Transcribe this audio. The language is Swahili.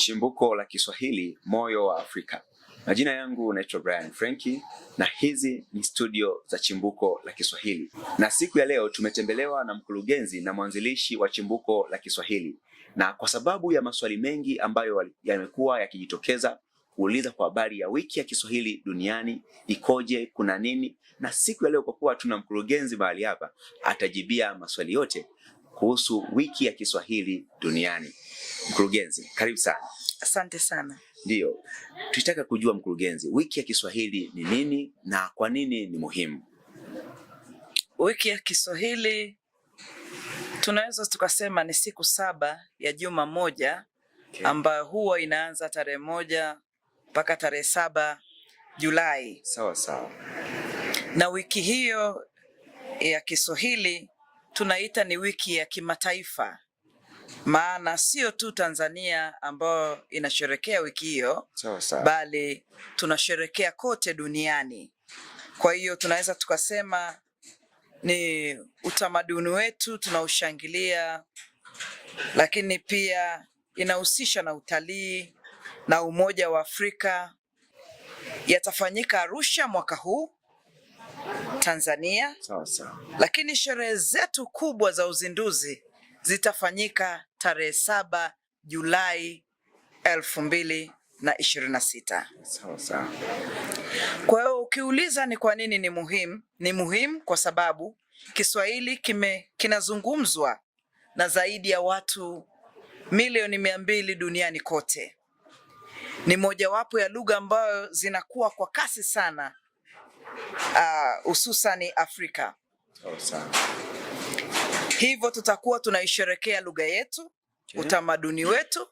Chimbuko la Kiswahili, moyo wa Afrika. Majina yangu naitwa Brian Frankie na hizi ni studio za Chimbuko la Kiswahili. Na siku ya leo tumetembelewa na mkurugenzi na mwanzilishi wa Chimbuko la Kiswahili. Na kwa sababu ya maswali mengi ambayo yamekuwa yakijitokeza kuuliza kwa habari ya wiki ya Kiswahili duniani, ikoje, kuna nini? Na siku ya leo kwa kuwa tuna mkurugenzi mahali hapa, atajibia maswali yote kuhusu wiki ya Kiswahili duniani. Mkurugenzi, karibu sana. Asante sana. Ndio, tunataka kujua mkurugenzi, wiki ya Kiswahili ni nini na kwa nini ni muhimu? Wiki ya Kiswahili tunaweza tukasema ni siku 7 ya juma moja, ambayo huwa inaanza tarehe 1 mpaka tarehe 7 Julai. Sawa sawa. Na wiki hiyo ya Kiswahili tunaita ni wiki ya kimataifa. Maana sio tu Tanzania ambayo inasherehekea wiki hiyo, bali tunasherehekea kote duniani. Kwa hiyo tunaweza tukasema ni utamaduni wetu tunaushangilia, lakini pia inahusisha na utalii na Umoja wa Afrika. Yatafanyika Arusha mwaka huu Tanzania. Lakini sherehe zetu kubwa za uzinduzi zitafanyika tarehe 7 Julai 2026. Kwa hiyo ukiuliza ni kwa nini ni muhimu? Ni muhimu kwa sababu Kiswahili kinazungumzwa na zaidi ya watu milioni 200 duniani kote. Ni mojawapo ya lugha ambayo zinakuwa kwa kasi sana, hususani Afrika. Hivyo tutakuwa tunaisherehekea lugha yetu, utamaduni wetu.